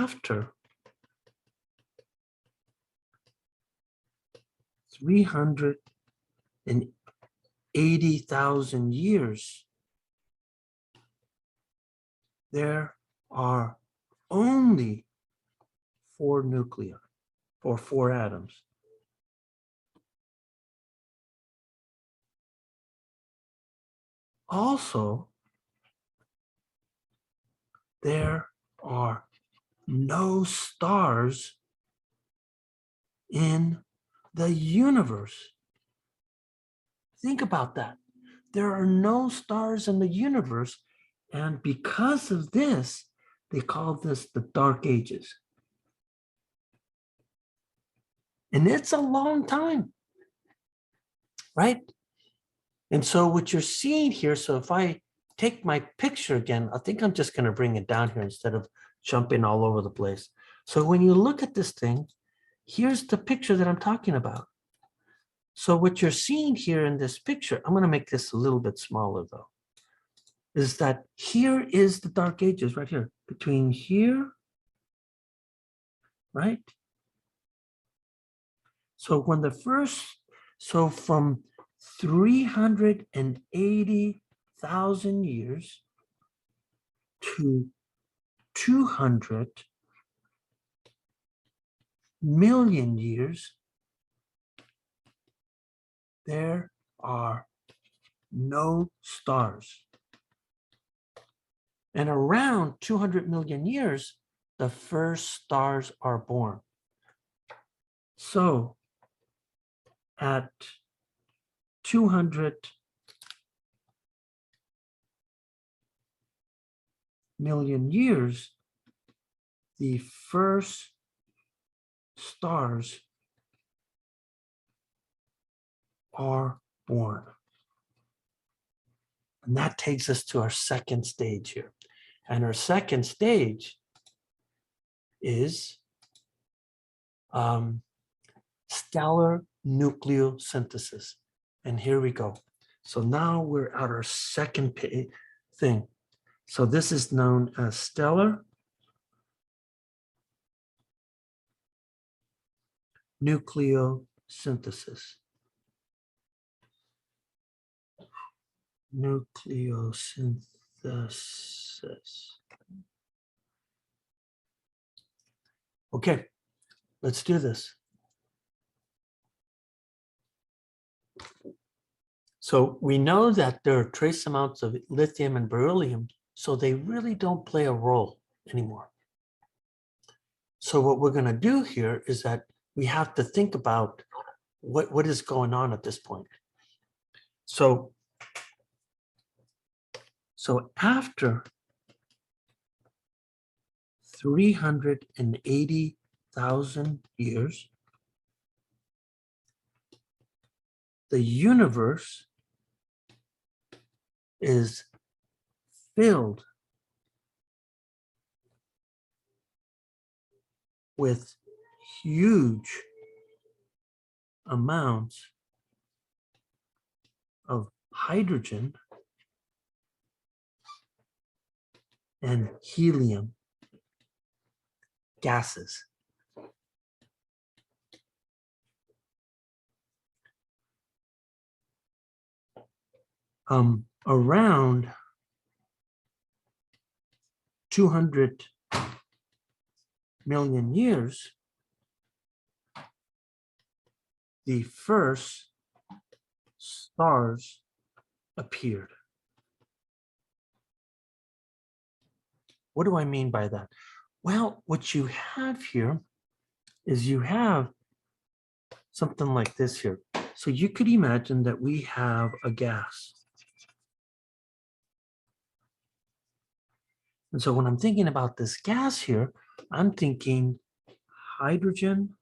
after 380,000 years, there are only 4 nuclei or 4 atoms. Also, there are no stars in the universe. Think about that. There are no stars in the universe, and because of this, they call this the Dark Ages. And it's a long time, right? And so what you're seeing here, so if I take my picture again, I think I'm just going to bring it down here instead of jumping all over the place. So when you look at this thing, here's the picture that I'm talking about. So what you're seeing here in this picture, I'm going to make this a little bit smaller though, is that here is the Dark Ages right here, between here, right? So when the first, so from 380,000 years to 200 million years, there are no stars. And around 200 million years, the first stars are born. So at 200 million years, the first stars are born. And that takes us to our second stage here. And our second stage is stellar nucleosynthesis. And here we go. So now we're at our second thing. So this is known as stellar nucleosynthesis. Nucleosynthesis. Okay, let's do this. So we know that there are trace amounts of lithium and beryllium, so they really don't play a role anymore. So what we're going to do here is that we have to think about what is going on at this point. So after 380,000 years, the universe is filled with huge amounts of hydrogen and helium gases. Around 200 million years, the first stars appeared. What do I mean by that? Well, what you have here is you have something like this here. So you could imagine that we have a gas. And so when I'm thinking about this gas here, I'm thinking hydrogen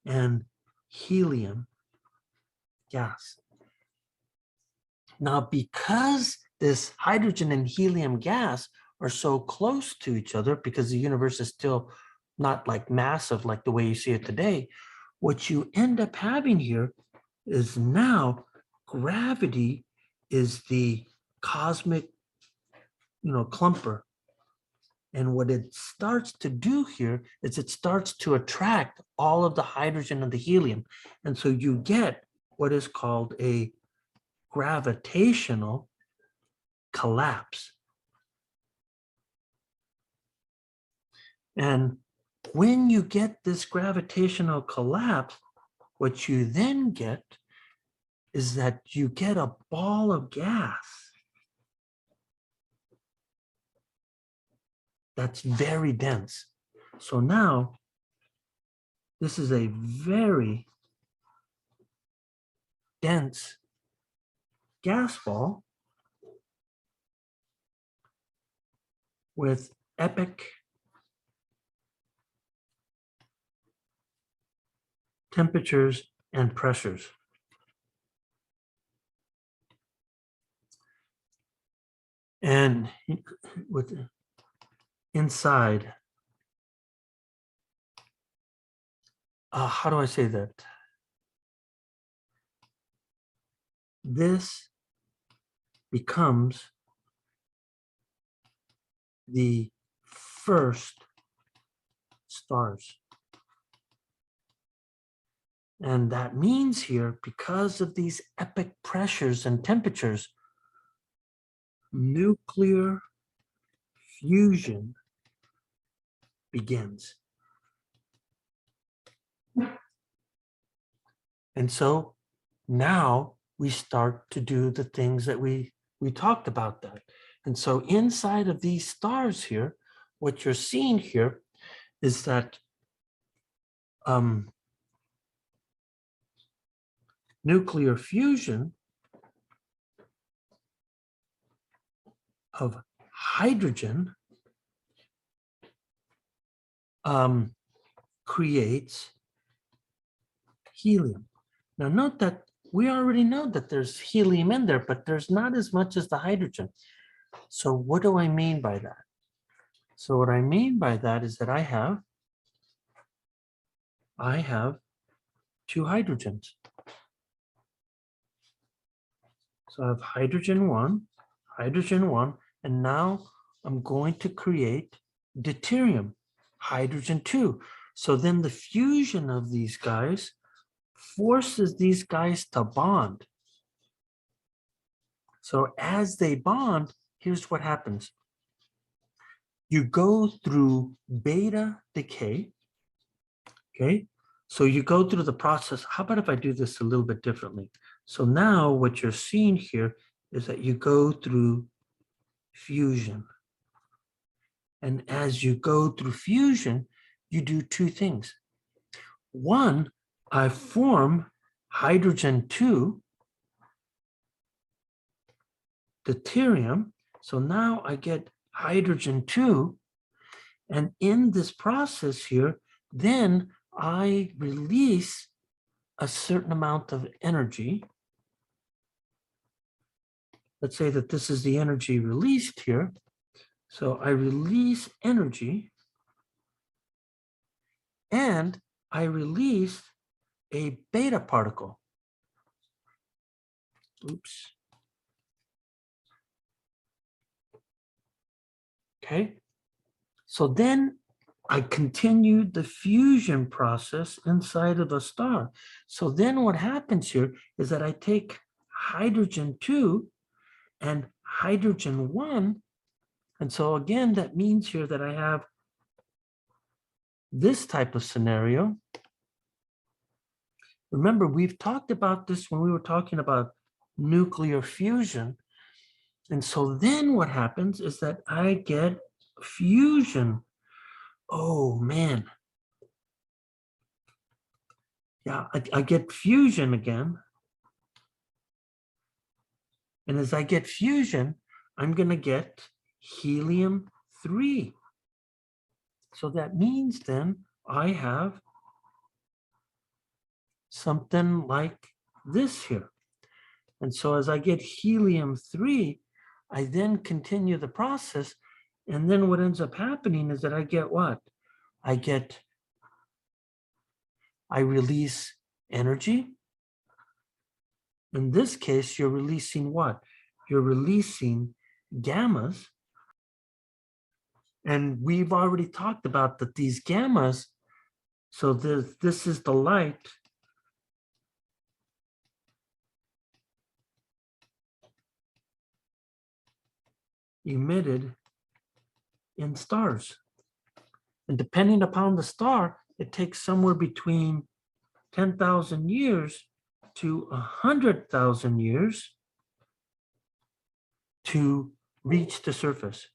and helium gas. Now, because this hydrogen and helium gas are so close to each other, because the universe is still not like massive like the way you see it today, what you end up having here is now gravity is the cosmic, clumper And what it starts to do here is it starts to attract all of the hydrogen and the helium. And so you get what is called a gravitational collapse. And when you get this gravitational collapse, what you then get is that you get a ball of gas that's very dense. So now this is a very dense gas ball with epic temperatures and pressures. And with inside, how do I say that? This becomes the first stars. And that means here, because of these epic pressures and temperatures, nuclear fusion begins. And so now we start to do the things that we talked about that. And so inside of these stars here, what you're seeing here is that nuclear fusion of hydrogen creates helium. Now note that we already know that there's helium in there, but there's not as much as the hydrogen. So what do I mean by that? So what I mean by that is that I have two hydrogens. So I have hydrogen one, and now I'm going to create deuterium, hydrogen 2. So then the fusion of these guys forces these guys to bond. So as they bond, here's what happens. You go through beta decay, okay? So you go through the process. How about if I do this a little bit differently? So now what you're seeing here is that you go through fusion. And as you go through fusion, you do two things. One, I form hydrogen 2, deuterium. So now I get hydrogen 2. And in this process here, then I release a certain amount of energy. Let's say that this is the energy released here. So I release energy and I release a beta particle. Oops. Okay. So then I continue the fusion process inside of a star. So then what happens here is that I take hydrogen 2 and hydrogen 1. And so again, that means here that I have this type of scenario. Remember, we've talked about this when we were talking about nuclear fusion. And so then what happens is that I get fusion. Oh, man. Yeah, I get fusion again. And as I get fusion, I'm going to get helium 3. So that means then I have something like this here. And so as I get helium 3, I then continue the process. And then what ends up happening is that I get what? I release energy. In this case, you're releasing what? You're releasing gammas. And we've already talked about that these gammas, so this is the light emitted in stars. And depending upon the star, it takes somewhere between 10,000 years to 100,000 years to reach the surface,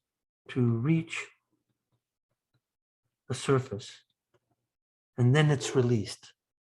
And then it's released.